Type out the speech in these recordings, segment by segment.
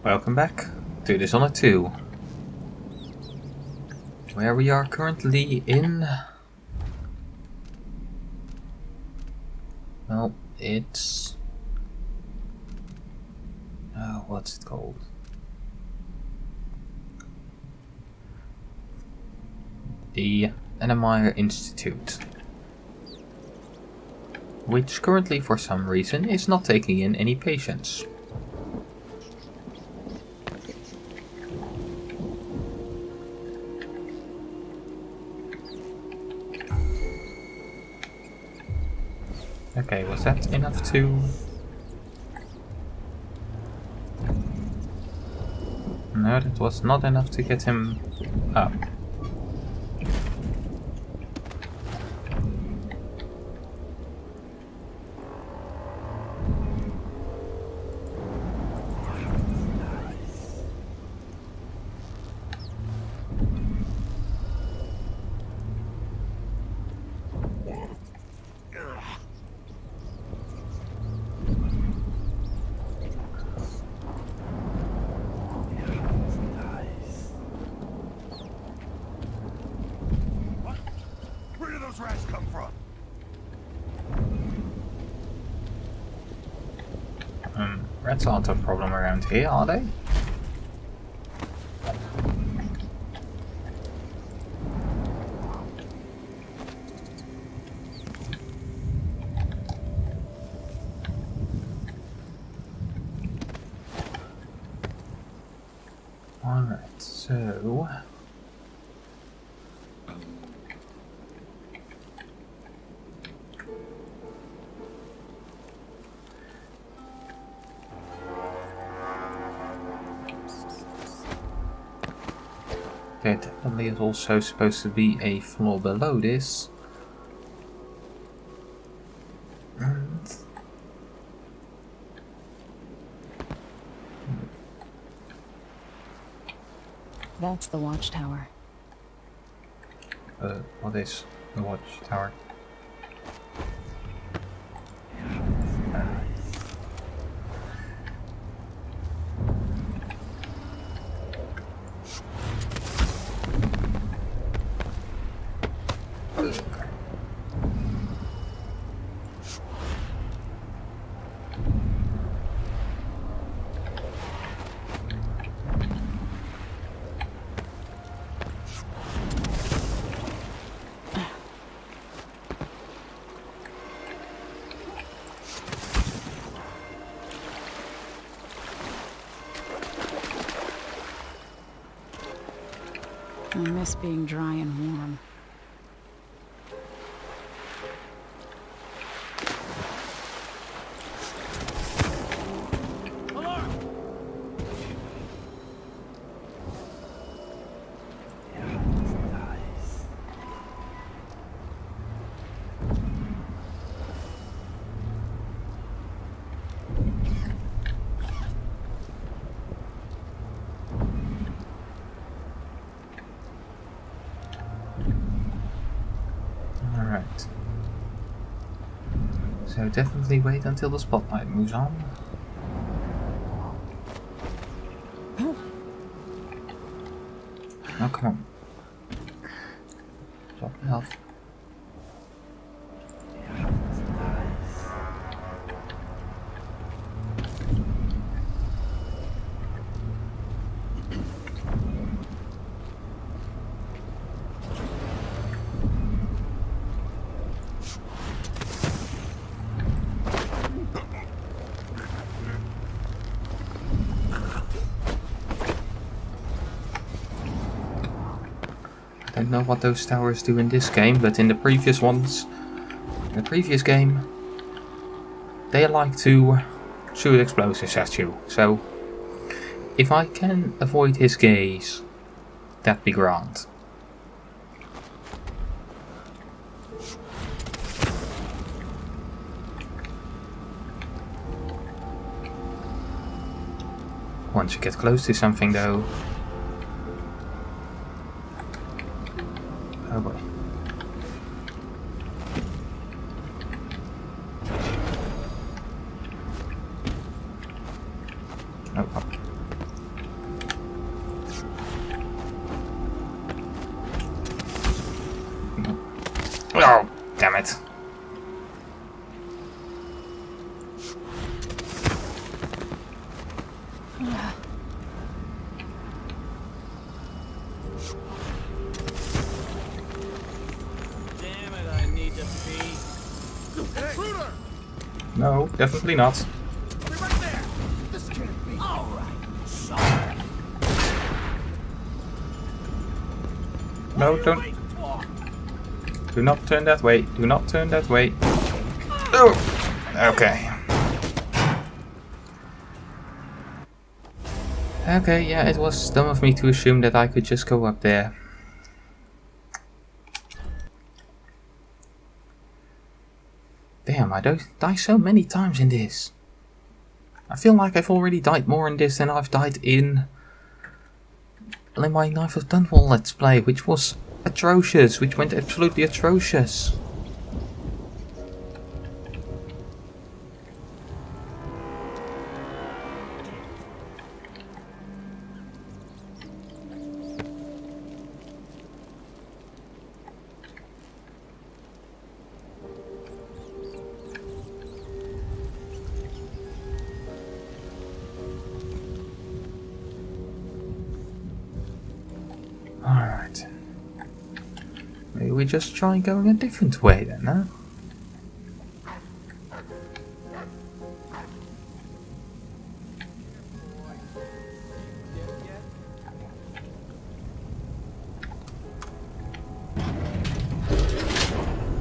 Welcome back to Dishonored 2, where we are currently in... Well, it's... what's it called? The Anamire Institute, which currently for some reason is not taking in any patients. Okay, was that enough to... No, that was not enough to get him up. Rats aren't a problem around here, are they? Alright, so... There definitely is also supposed to be a floor below this. And... That's the watchtower. What is the watchtower? I miss being dry and warm. Alright. So definitely wait until the spotlight moves on. Oh, come on. Drop the health. I don't know what those towers do in this game, but in the previous ones, in the previous game, they like to shoot explosives at you. So, if I can avoid his gaze, that'd be grand. Once you get close to something though... Oh boy. Oh, oh. Oh, damn it. Damn it, I need to pee. Intruder! No, definitely not. I'll be right there! This can't be. Alright, sorry. No, What are you don't. waiting for? Do not turn that way. Do not turn that way. Oh, okay. Okay, yeah, it was dumb of me to assume that I could just go up there. Damn, I die so many times in this. I feel like I've already died more in this than I've died in my Knife of Dunwall Let's Play, which was atrocious, which went absolutely atrocious. Alright. Maybe we just try going a different way then, huh?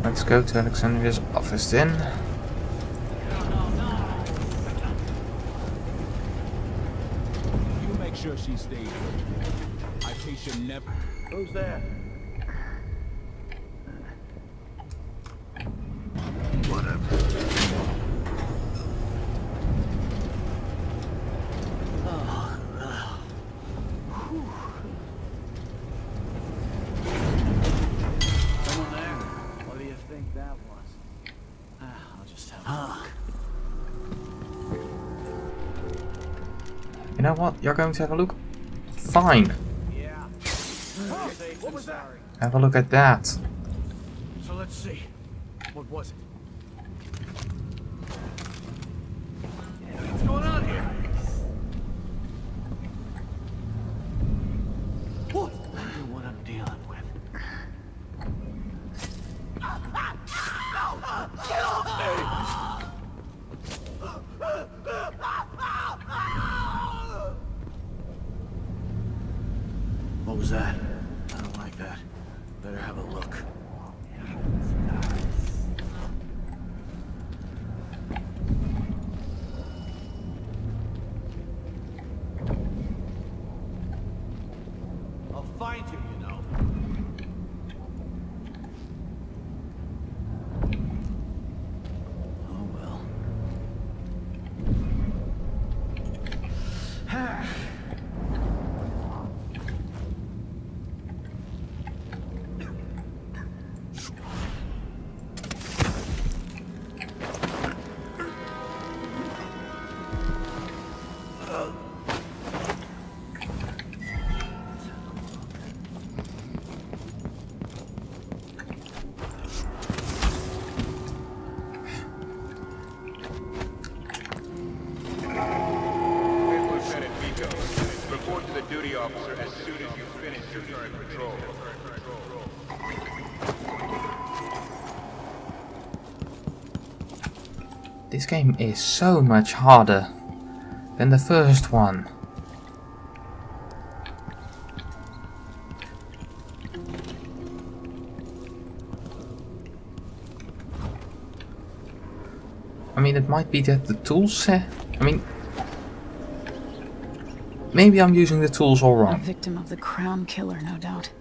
Let's go to Alexandria's office then. You make sure she stays with you. I case you never. Who's there? Someone there? What do you think that was? I'll just have a look. You know what? You're going to have a look? Fine. Yeah. What was that? Have a look at that. So let's see. What was it? What's going on here? What? Wonder what I'm dealing with. What was that? I don't like that. Better have a look. I'll find you, you know. Oh well. Lieutenant Vico, report to the duty officer as soon as you finish your current patrol. This game is so much harder than the first one. I mean, it might be that the tools... I mean... Maybe I'm using the tools all A wrong. victim of the crown killer, no doubt.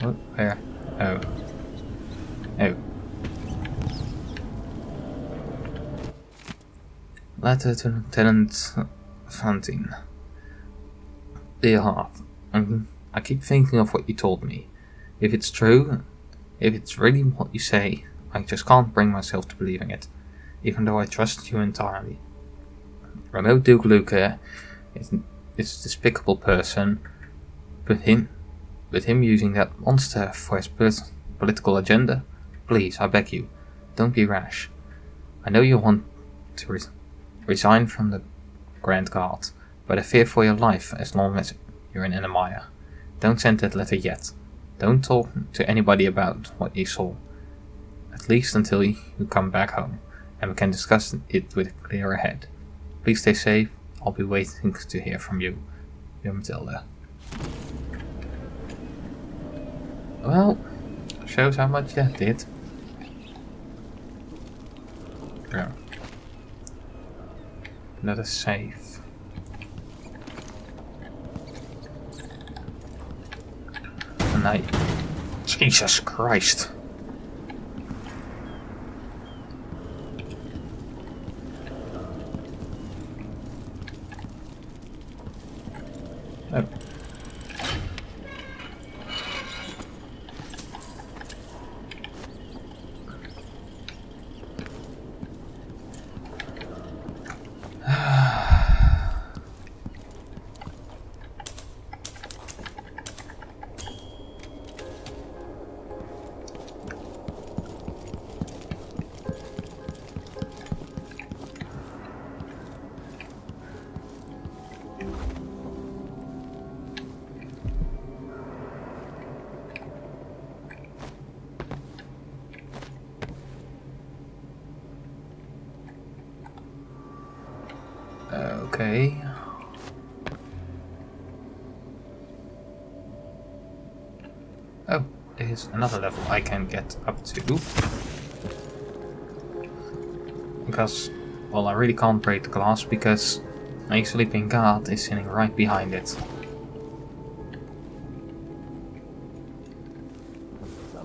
What? Where? Oh. Oh. Letter to Lieutenant Fantine. Dear Heart, I keep thinking of what you told me. If it's true, if it's really what you say, I just can't bring myself to believing it, even though I trust you entirely. Remote Duke Luca is a despicable person, but him using that monster for his political agenda? Please, I beg you, don't be rash. I know you want to resign from the Grand Guard, but I fear for your life as long as you're in Enemaya. Don't send that letter yet. Don't talk to anybody about what you saw. At least until you come back home, and we can discuss it with a clearer head. Please stay safe. I'll be waiting to hear from you. Your Matilda. Well, shows how much that did. Yeah. Another safe. And I... Jesus Christ. Oh. Okay. Oh, there's another level I can get up to. Because, well, I really can't break the glass because my sleeping guard is sitting right behind it. Some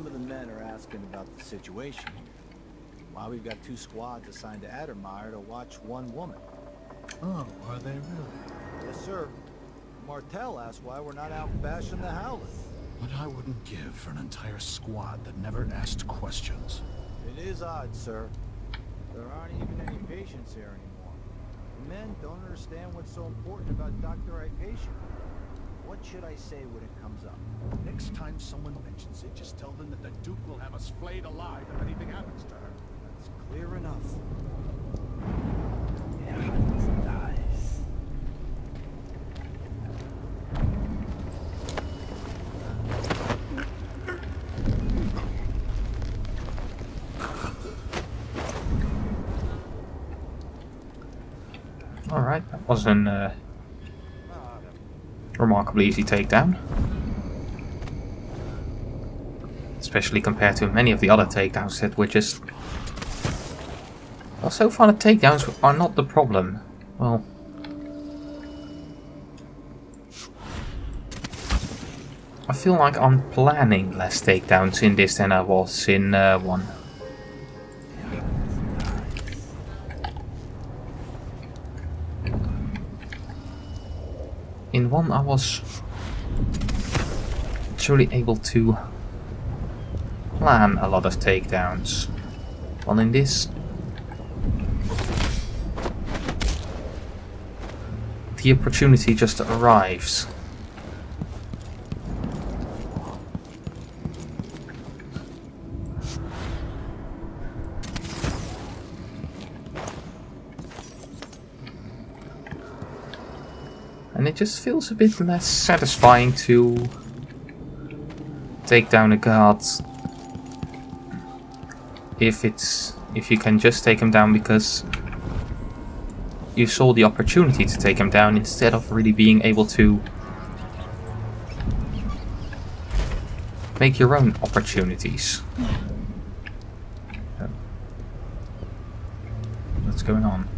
of the men are asking about the situation here. Why we've got 2 squads assigned to Addermeyer to watch one woman. Oh, are they really? Yes, sir. Martel asked why we're not out bashing the Howlett. What I wouldn't give for an entire squad that never asked questions. It is odd, sir. There aren't even any patients here anymore. The men don't understand what's so important about Dr. Hypatia. What should I say when it comes up? Next time someone mentions it, just tell them that the Duke will have us flayed alive if anything happens to her. That's clear enough. Alright, that was a remarkably easy takedown. Especially compared to many of the other takedowns that were just... Well, so far the takedowns are not the problem. Well... I feel like I'm planning less takedowns in this than I was in 1. In 1 I was truly able to plan a lot of takedowns, while in this the opportunity just arrives. And it just feels a bit less satisfying to take down a guard if you can just take him down because you saw the opportunity to take him down instead of really being able to make your own opportunities. What's going on?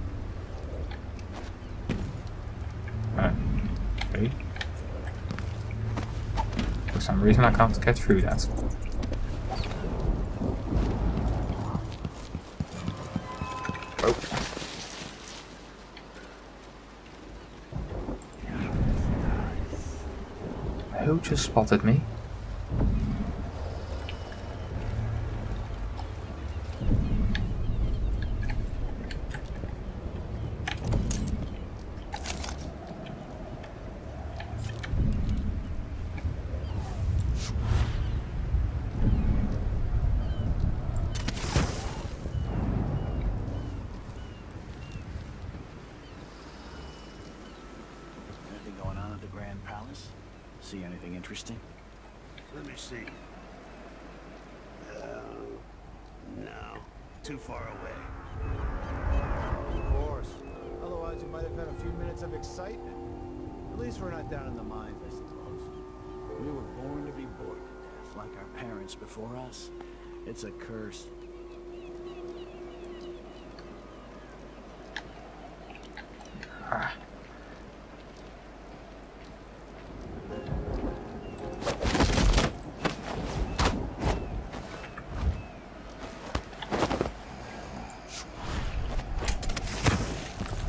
Okay. For some reason I can't get through that. Oh. Who just spotted me? Anything interesting? Let me see. No. Too far away. Of course. Otherwise, we might have had a few minutes of excitement. At least we're not down in the mines, I suppose. We were born to be bored to death, like our parents before us. It's a curse. Ah.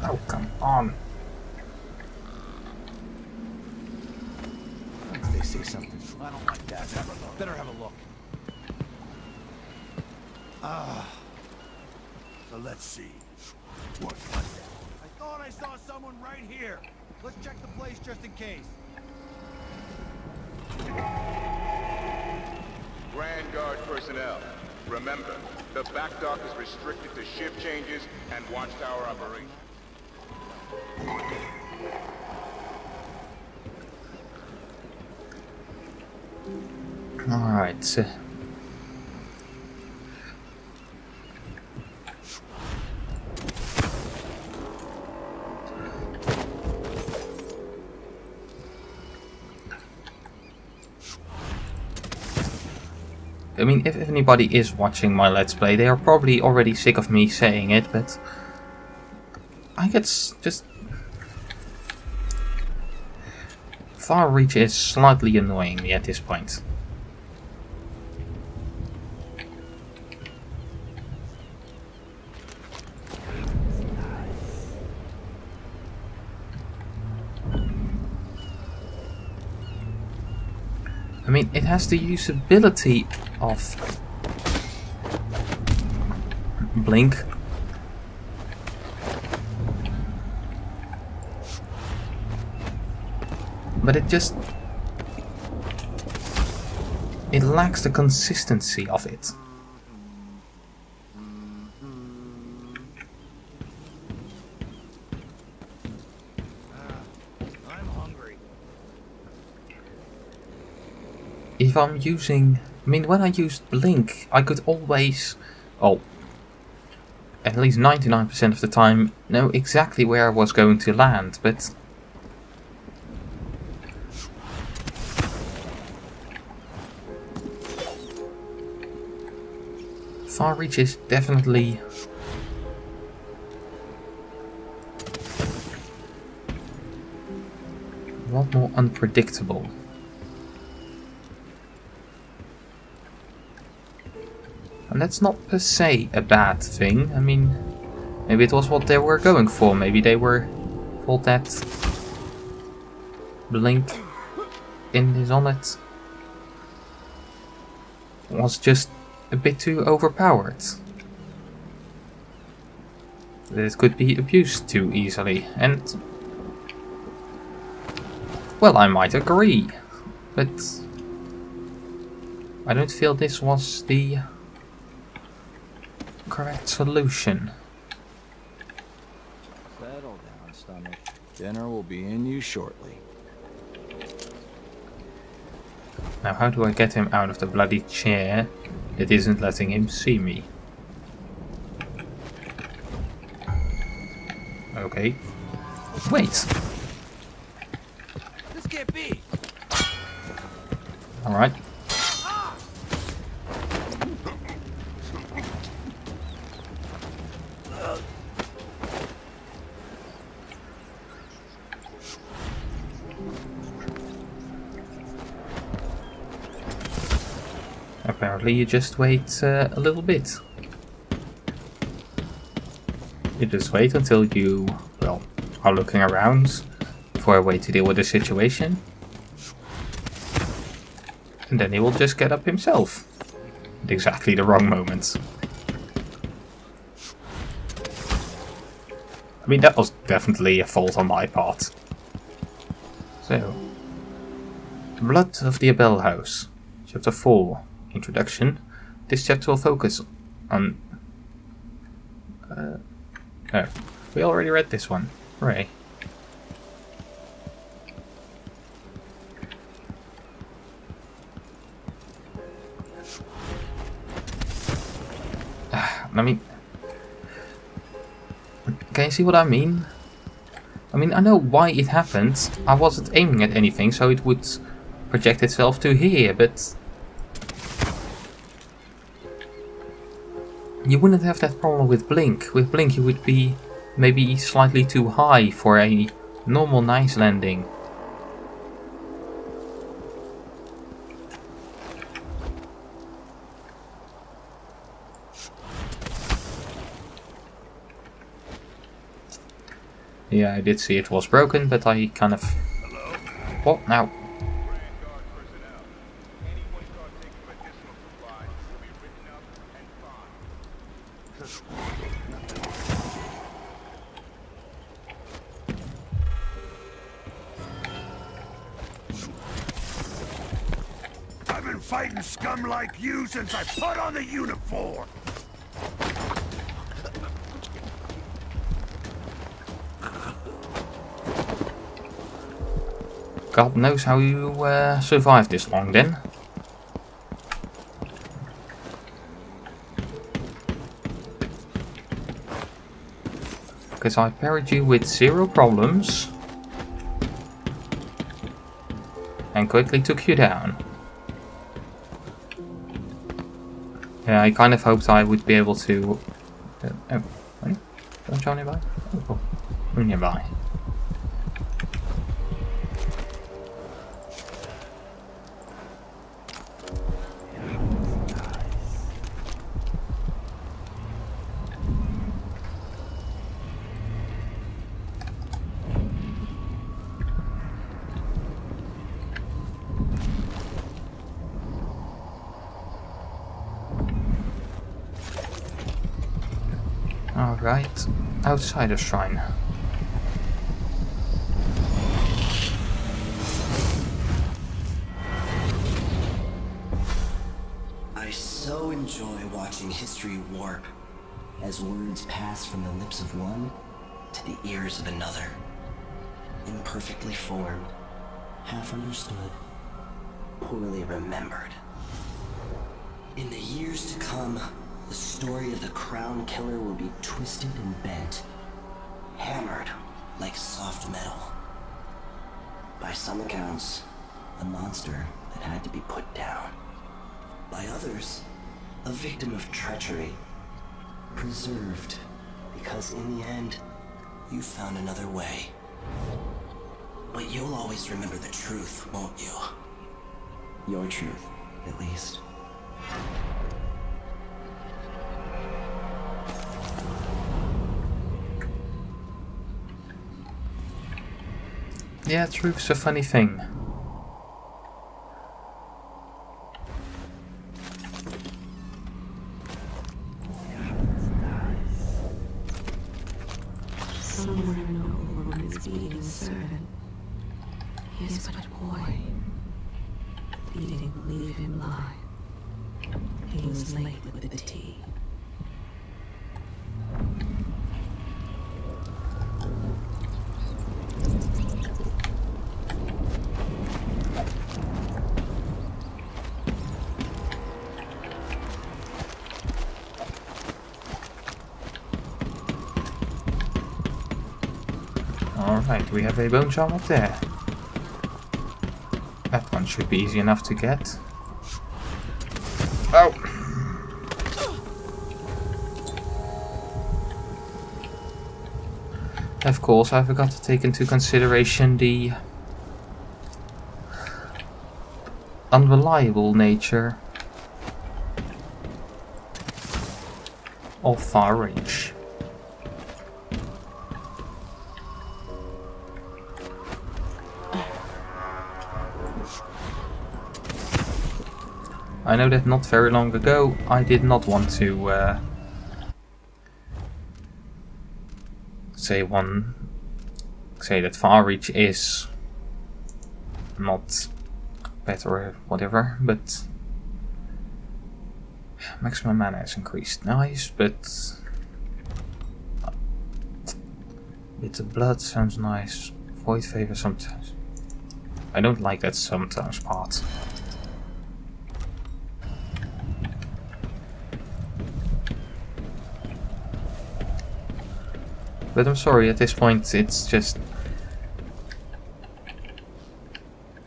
Oh, come on. They say something. I don't like that. Better have a look. So let's see. What was that? I thought I saw someone right here. Let's check the place just in case. Grand Guard personnel, remember, the back dock is restricted to shift changes and watchtower operations. Alright. I mean, if anybody is watching my Let's Play, they are probably already sick of me saying it, but I get just... Far reach is slightly annoying me at this point. I mean, it has the usability of Blink. But it just... it lacks the consistency of it. I'm hungry. If I'm using... I mean, when I used Blink, I could always... oh, at least 99% of the time, know exactly where I was going to land, but... Far reach is definitely... a lot more unpredictable. And that's not per se a bad thing. I mean, maybe it was what they were going for. Maybe they were thought that Blink in Dishonored was just a bit too overpowered. That it could be abused too easily. And, well, I might agree, but I don't feel this was the correct solution. Settle down, stomach. Dinner will be in you shortly. Now how do I get him out of the bloody chair that isn't letting him see me? Okay. Wait! This can't be. Alright. Apparently you just wait a little bit. You just wait until you, well, are looking around for a way to deal with the situation. And then he will just get up himself. At exactly the wrong moment. I mean, that was definitely a fault on my part. So, Blood of the Abel House, Chapter 4. Introduction. This chapter will focus on... oh, we already read this one. Hooray. I mean, can you see what I mean? I mean, I know why it happened. I wasn't aiming at anything, so it would project itself to here, but you wouldn't have that problem with Blink. With Blink you would be maybe slightly too high for a normal nice landing. Yeah, I did see it was broken, but I kind of... What now? Grand Guard personnel. Anyone caught taking medicinal supplies will be written up and fined. I've been fighting scum like you since I put on the uniform. God knows how you survived this long then. Because I parried you with 0 problems. And quickly took you down. Yeah, I kind of hoped I would be able to... oh, wait, don't you nearby? Oh, I'm nearby. Alright, outside the shrine. I so enjoy watching history warp as words pass from the lips of one to the ears of another. Imperfectly formed, half understood, poorly remembered. In the years to come, the story of the Crown Killer will be twisted and bent, hammered like soft metal. By some accounts, a monster that had to be put down. By others, a victim of treachery, preserved because in the end, you found another way. But you'll always remember the truth, won't you? Your truth, at least. Yeah, truth's a funny thing. Somewhere an old woman is beating a servant. He is but a boy. Pleading, leave him lie. He was late with the tea. Alright, we have a bone charm up there. That one should be easy enough to get. Oh! Of course, I forgot to take into consideration the unreliable nature of far range. I know that not very long ago I did not want to say that far reach is not better or whatever, but maximum mana is increased. Nice, but bit of blood sounds nice. Void favor sometimes. I don't like that sometimes part. But I'm sorry, at this point it's just...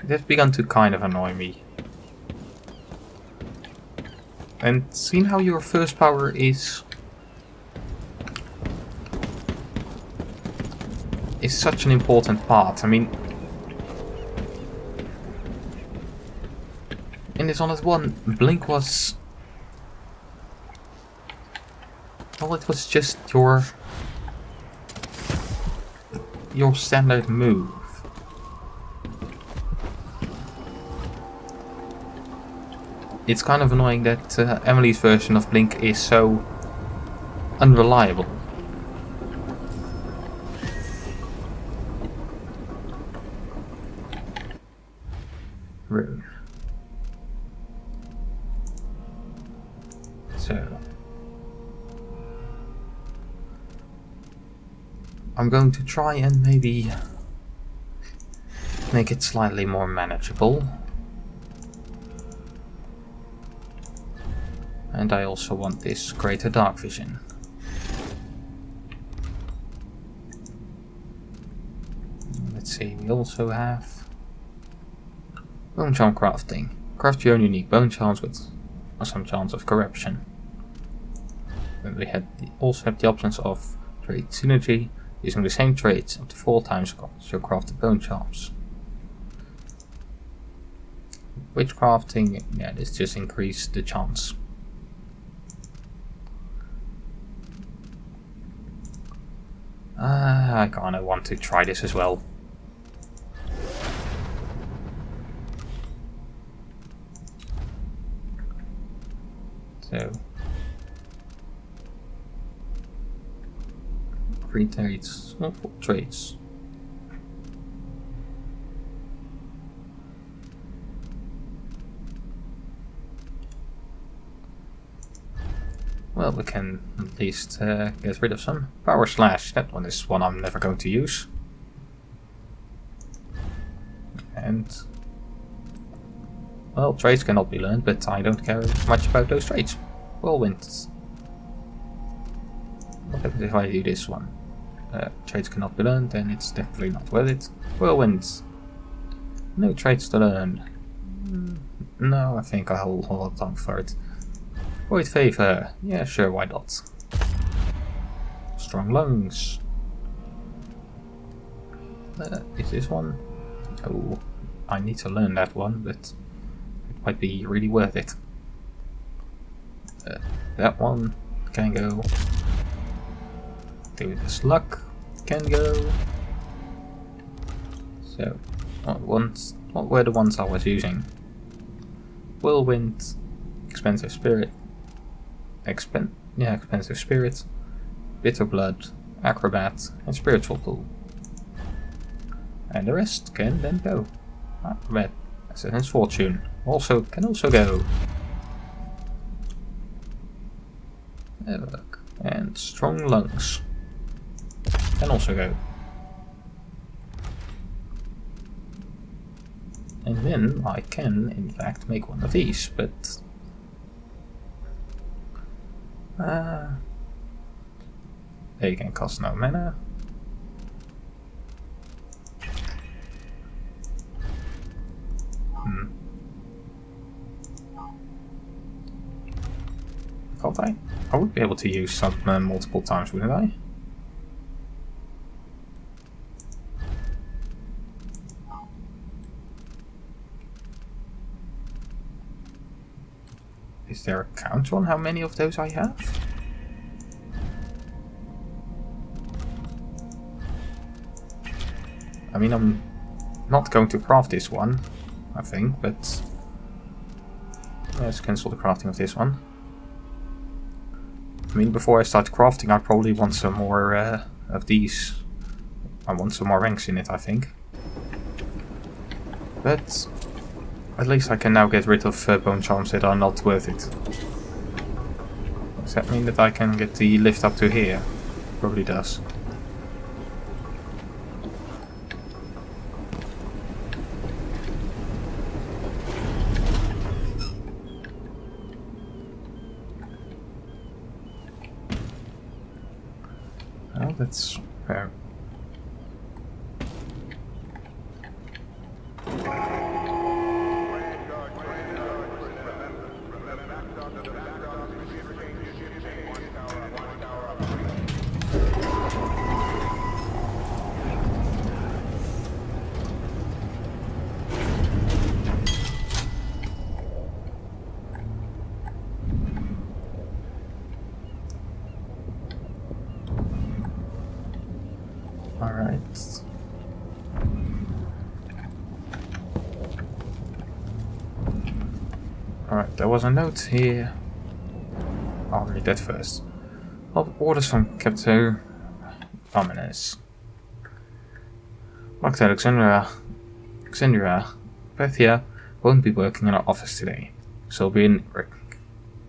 It has begun to kind of annoy me. And seeing how your first power is such an important part. I mean, in Dishonored 1, Blink was... Well, it was just your standard move. It's kind of annoying that Emily's version of Blink is so unreliable. Rune. So I'm going to try and maybe make it slightly more manageable. And I also want this greater dark vision. Let's see, we also have bone charm crafting. Craft your own unique bone charms with some chance of corruption. Then we also have the options of trait synergy, using the same traits up to 4 times your crafted bone charms. Witch crafting, yeah, this just increased the chance. I kinda want to try this as well. So 3 traits, not 4 traits. Well, we can at least get rid of some. Power Slash, that one is one I'm never going to use. And... well, traits cannot be learned, but I don't care much about those traits. Whirlwind. What happens if I do this one? Traits cannot be learned, then it's definitely not worth it. Whirlwind. No traits to learn. No, I think I'll hold on for it. Void Favor. Yeah, sure, why not? Strong Lungs. Is this one? Oh, I need to learn that one, but it might be really worth it. That one can go. Do this luck can go. So, what were the ones I was using? Whirlwind, Expensive Spirit, Expensive Spirit, Bitter Blood, Acrobat, and Spiritual Pool. And the rest can then go. Acrobat, Assassin's Fortune, can also go. Have a look. And Strong Lungs can also go. And then I can, in fact, make one of these, but they can cost no mana. Can't I? I would be able to use some multiple times, wouldn't I? Is there a count on how many of those I have? I mean, I'm not going to craft this one, I think, but let's cancel the crafting of this one. I mean, before I start crafting, I probably want some more of these. I want some more ranks in it, I think. But at least I can now get rid of bone charms that are not worth it. Does that mean that I can get the lift up to here? Probably does. Well, that's Fair. Alright. Alright, there was a note here. I'll read that first. Orders from Captain Ominous. Dr. Alexandria Bethia won't be working in our office today. She'll be in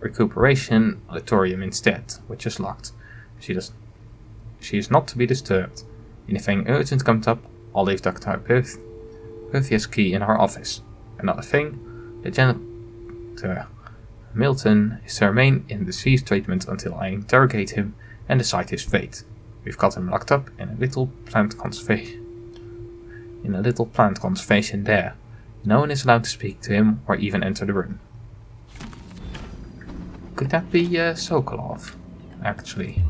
recuperation auditorium instead, which is locked. She is not to be disturbed. Anything urgent comes up, I'll leave Dr. Berthia's key in her office. Another thing, the janitor Milton is to remain in deceased treatment until I interrogate him and decide his fate. We've got him locked up in a little plant conservation there. No one is allowed to speak to him or even enter the room. Could that be Sokolov, actually?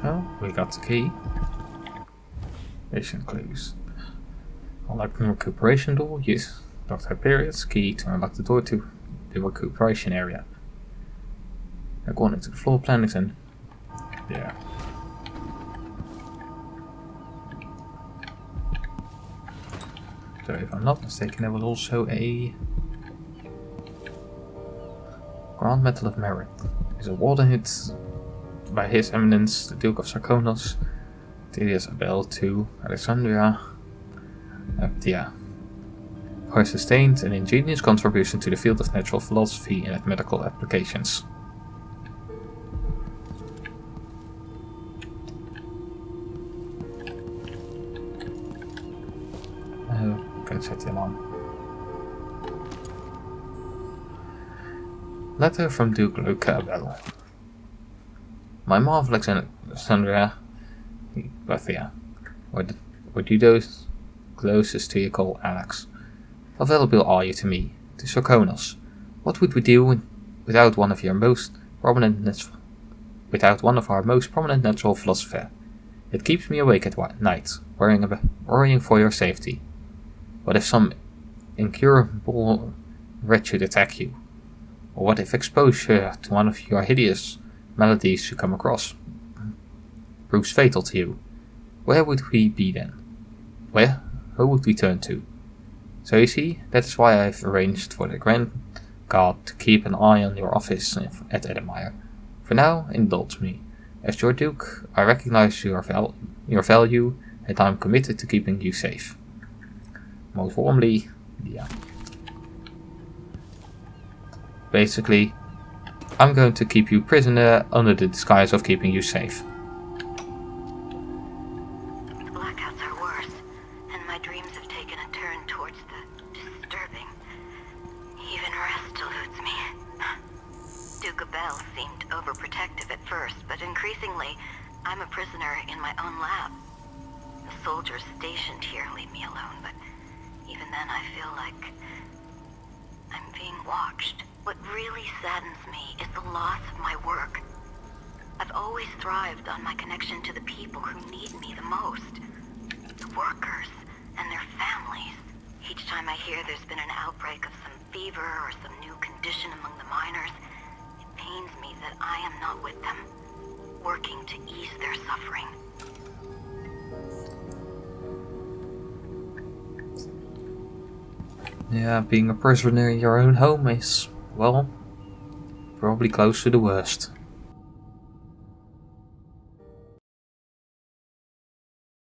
Well, we got the key. Mission clues. Unlock the recuperation door. Use Dr. Hyperion's key to unlock the door to the recuperation area. According to the floor plan, and yeah. So if I'm not mistaken, there was also a Grand Medal of Merit. Is awarded by His Eminence the Duke of Sarkonos, Isabel to Alexandria Bethia for her sustained and ingenious contribution to the field of natural philosophy and its medical applications. Can set the alarm. Letter from Duke Lucabel. My marvelous Alexandria Bethia, would you those closest to you call Alex? How valuable are you to me, to Sarkonos? What would we do without one of our most prominent natural philosopher? It keeps me awake at night, worrying for your safety. What if some incurable wretch should attack you? Or what if exposure to one of your hideous maladies should come across? Proves fatal to you. Where would we be then? Who would we turn to? So you see, that is why I've arranged for the Grand Guard to keep an eye on your office at Edelmeyer. For now, indulge me. As your Duke, I recognize your value, and I'm committed to keeping you safe. Most warmly, yeah. Basically, I'm going to keep you prisoner under the disguise of keeping you safe. The blackouts are worse, and my dreams have taken a turn towards the disturbing. Even rest eludes me. Duke Abel seemed overprotective at first, but increasingly, I'm a prisoner in my own lab. The soldiers stationed here leave me alone, but even then I feel like I'm being watched. What really saddens me is the loss of my work. I've always thrived on my connection to the people who need me the most. The workers and their families. Each time I hear there's been an outbreak of some fever or some new condition among the miners, it pains me that I am not with them, working to ease their suffering. Yeah, being a prisoner in your own home is, well, probably close to the worst.